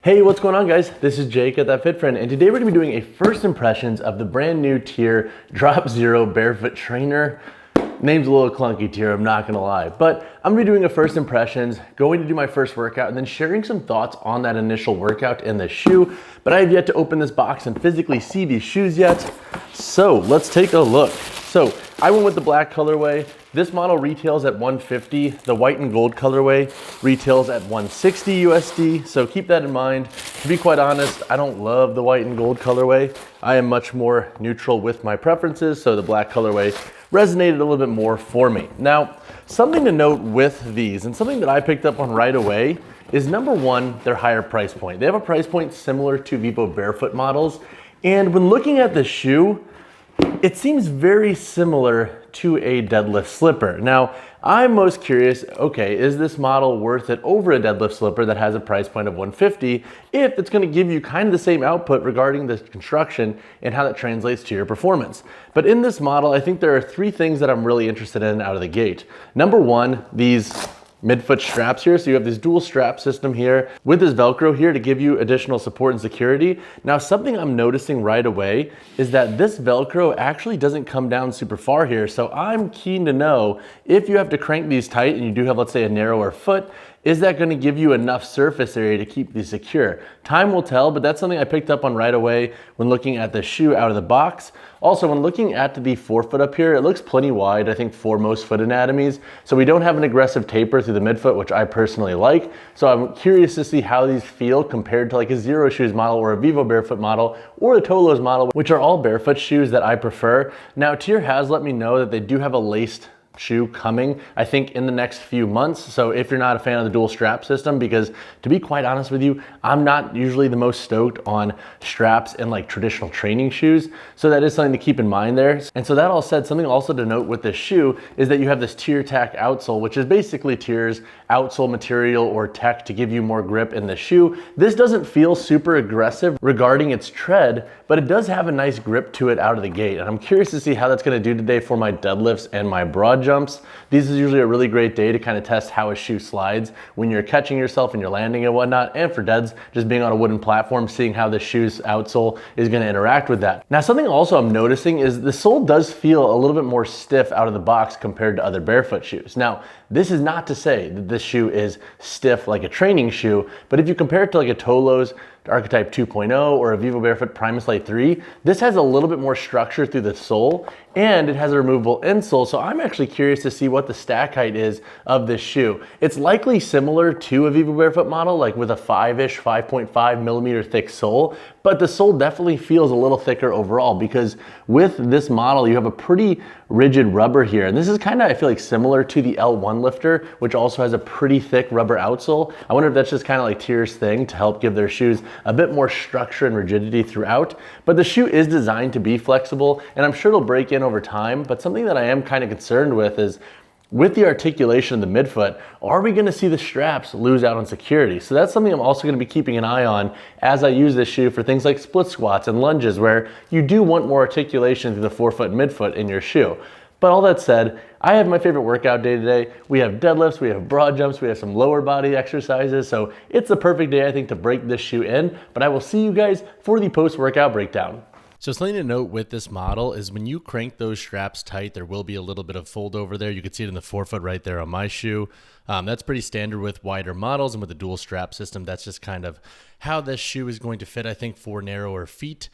Hey, what's going on guys? This is Jake at That Fit Friend, and today we're gonna be doing a first impressions of the brand new TYR DropZero Barefoot Trainer. Name's a little clunky, TYR, I'm not gonna lie, but I'm gonna be doing a first impressions, going to do my first workout, and then sharing some thoughts on that initial workout in the shoe. But I have yet to open this box and physically see these shoes yet. So let's take a look. So I went with the black colorway. This model retails at $150. The white and gold colorway retails at $160 USD. So keep that in mind. To be quite honest, I don't love the white and gold colorway. I am much more neutral with my preferences. So the black colorway resonated a little bit more for me. Now, something to note with these, and something that I picked up on right away, is number one, their higher price point. They have a price point similar to Vivobarefoot models. And when looking at the shoe, it seems very similar to a deadlift slipper. Now, I'm most curious, okay, is this model worth it over a deadlift slipper that has a price point of $150 if it's gonna give you kind of the same output regarding the construction and how that translates to your performance? But in this model, I think there are three things that I'm really interested in out of the gate. Number one, these midfoot straps here. So you have this dual strap system here with this Velcro here to give you additional support and security. Now, something I'm noticing right away is that this Velcro actually doesn't come down super far here. So I'm keen to know if you have to crank these tight and you do have, let's say, a narrower foot, is that going to give you enough surface area to keep these secure? Time will tell, but that's something I picked up on right away when looking at the shoe out of the box. Also, when looking at the forefoot up here, it looks plenty wide, I think, for most foot anatomies. So we don't have an aggressive taper through the midfoot, which I personally like. So I'm curious to see how these feel compared to like a Zero Shoes model or a Vivobarefoot model or the Tolos model, which are all barefoot shoes that I prefer. Now, TYR has let me know that they do have a laced shoe coming, I think, in the next few months. So if you're not a fan of the dual strap system, because to be quite honest with you, I'm not usually the most stoked on straps in like traditional training shoes. So that is something to keep in mind there. And so that all said, something also to note with this shoe is that you have this TYRTac outsole, which is basically TYR's outsole material or tech to give you more grip in the shoe. This doesn't feel super aggressive regarding its tread, but it does have a nice grip to it out of the gate. And I'm curious to see how that's gonna do today for my deadlifts and my broad jumps. These is usually a really great day to kind of test how a shoe slides when you're catching yourself and you're landing and whatnot. And for deads, just being on a wooden platform, seeing how the shoe's outsole is gonna interact with that. Now, something also I'm noticing is the sole does feel a little bit more stiff out of the box compared to other barefoot shoes. Now, this is not to say that this shoe is stiff like a training shoe, but if you compare it to like a Tolos Archetype 2.0 or a Vivobarefoot Primus Light 3, this has a little bit more structure through the sole and it has a removable insole. So I'm actually curious to see what the stack height is of this shoe. It's likely similar to a Vivobarefoot model, like with a 5-ish, 5.5 millimeter thick sole, but the sole definitely feels a little thicker overall because with this model, you have a pretty rigid rubber here. And this is kind of, I feel like, similar to the L1 lifter, which also has a pretty thick rubber outsole. I wonder if that's just kind of like TYR's thing to help give their shoes a bit more structure and rigidity throughout. But the shoe is designed to be flexible, and I'm sure it'll break in over time. But something that I am kind of concerned with is, with the articulation of the midfoot, are we gonna see the straps lose out on security? So that's something I'm also gonna be keeping an eye on as I use this shoe for things like split squats and lunges, where you do want more articulation through the forefoot and midfoot in your shoe. But all that said, I have my favorite workout day today. We have deadlifts, we have broad jumps, we have some lower body exercises. So it's the perfect day, I think, to break this shoe in. But I will see you guys for the post-workout breakdown. So something to note with this model is when you crank those straps tight, there will be a little bit of fold over there. You can see it in the forefoot right there on my shoe. That's pretty standard with wider models, and with the dual strap system, that's just kind of how this shoe is going to fit, I think, for narrower feet.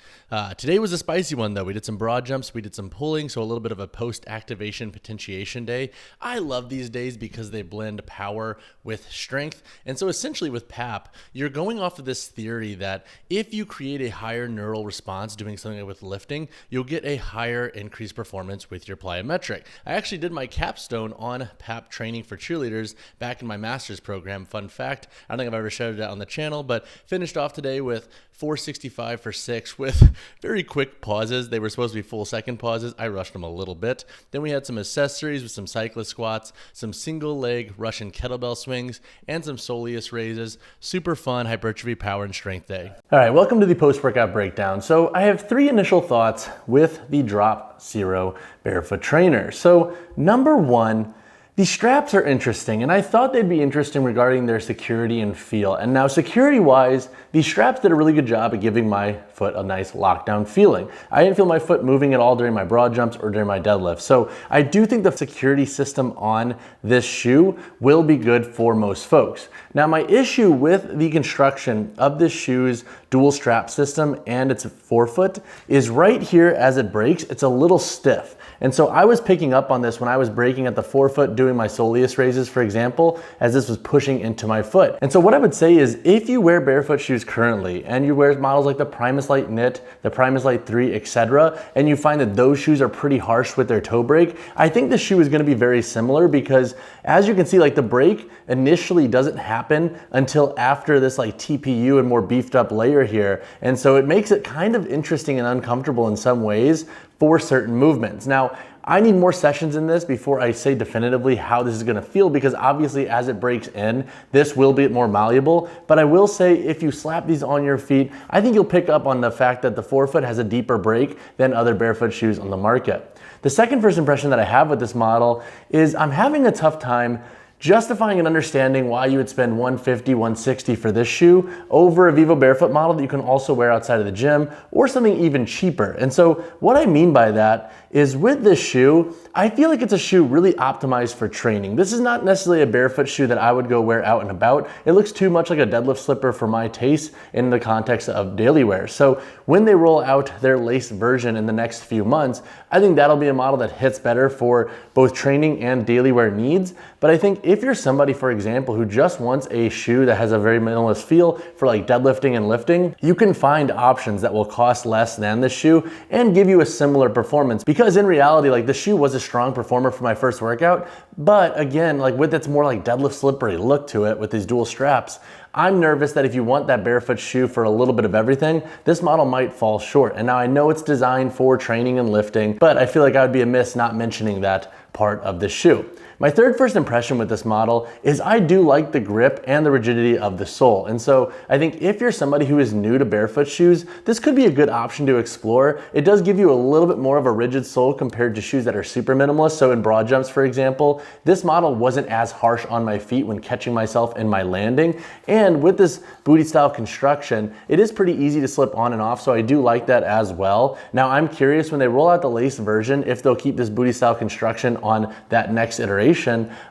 Today was a spicy one, though. We did some broad jumps, we did some pulling, so a little bit of a post-activation potentiation day. I love these days because they blend power with strength. And so essentially with PAP, you're going off of this theory that if you create a higher neural response doing something with lifting, you'll get a higher increased performance with your plyometric. I actually did my capstone on PAP training for cheerleaders back in my master's program. Fun fact, I don't think I've ever shared it out on the channel, but finished off today with 465 for 6 with very quick pauses. They were supposed to be full second pauses. I rushed them a little bit. Then we had some accessories with some cyclist squats, some single leg Russian kettlebell swings, and some soleus raises. Super fun hypertrophy, power, and strength day. All right, welcome to the post-workout breakdown. So I have three initial thoughts with the DropZero Barefoot Trainer. So number one, These straps are interesting, and I thought they'd be interesting regarding their security and feel. And now security-wise, these straps did a really good job at giving my foot a nice lockdown feeling. I didn't feel my foot moving at all during my broad jumps or during my deadlift. So I do think the security system on this shoe will be good for most folks. Now my issue with the construction of this shoe's dual strap system and its forefoot is right here as it breaks, it's a little stiff. And so I was picking up on this when I was breaking at the forefoot doing my soleus raises, for example, as this was pushing into my foot. And so what I would say is if you wear barefoot shoes currently and you wear models like the Primus Lite Knit, the Primus Lite 3, etc., and you find that those shoes are pretty harsh with their toe break, I think this shoe is gonna be very similar because as you can see, like the break initially doesn't happen until after this like TPU and more beefed up layer here. And so it makes it kind of interesting and uncomfortable in some ways for certain movements. Now, I need more sessions in this before I say definitively how this is gonna feel because obviously as it breaks in, this will be more malleable. But I will say if you slap these on your feet, I think you'll pick up on the fact that the forefoot has a deeper break than other barefoot shoes on the market. The second first impression that I have with this model is I'm having a tough time justifying and understanding why you would spend $150, $160 for this shoe over a Vivobarefoot model that you can also wear outside of the gym or something even cheaper. And so what I mean by that is with this shoe, I feel like it's a shoe really optimized for training. This is not necessarily a barefoot shoe that I would go wear out and about. It looks too much like a deadlift slipper for my taste in the context of daily wear. So when they roll out their lace version in the next few months, I think that'll be a model that hits better for both training and daily wear needs. But I think if you're somebody, for example, who just wants a shoe that has a very minimalist feel for like deadlifting and lifting, you can find options that will cost less than this shoe and give you a similar performance. Because in reality, like the shoe was a strong performer for my first workout, but again, like with its more like deadlift slippery look to it with these dual straps, I'm nervous that if you want that barefoot shoe for a little bit of everything, this model might fall short. And now I know it's designed for training and lifting, but I feel like I would be amiss not mentioning that part of the shoe. My third first impression with this model is I do like the grip and the rigidity of the sole. And so I think if you're somebody who is new to barefoot shoes, this could be a good option to explore. It does give you a little bit more of a rigid sole compared to shoes that are super minimalist. So in broad jumps, for example, this model wasn't as harsh on my feet when catching myself in my landing. And with this booty style construction, it is pretty easy to slip on and off. So I do like that as well. Now I'm curious when they roll out the lace version, if they'll keep this booty style construction on that next iteration.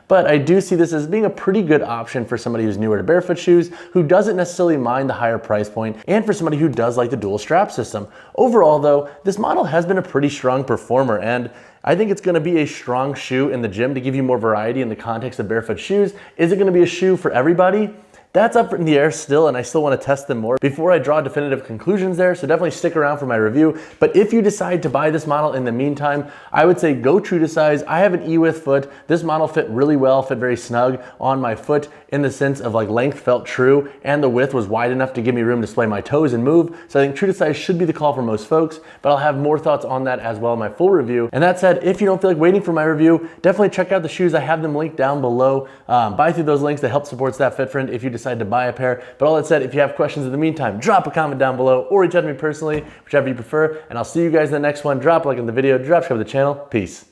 But I do see this as being a pretty good option for somebody who's newer to barefoot shoes, who doesn't necessarily mind the higher price point, and for somebody who does like the dual strap system. Overall though, this model has been a pretty strong performer, and I think it's gonna be a strong shoe in the gym to give you more variety in the context of barefoot shoes. Is it gonna be a shoe for everybody? That's up in the air still, and I still want to test them more before I draw definitive conclusions there, so definitely stick around for my review. But if you decide to buy this model in the meantime, I would say go true to size. I have an E-width foot. This model fit really well, fit very snug on my foot in the sense of like length felt true, and the width was wide enough to give me room to splay my toes and move. So I think true to size should be the call for most folks, but I'll have more thoughts on that as well in my full review. And that said, if you don't feel like waiting for my review, definitely check out the shoes. I have them linked down below. Buy through those links to help support That Fit Friend if you decide to buy a pair. But all that said, if you have questions in the meantime, drop a comment down below or reach out to me personally, whichever you prefer, and I'll see you guys in the next one. Drop a like in the video, drop subscribe to the channel. Peace.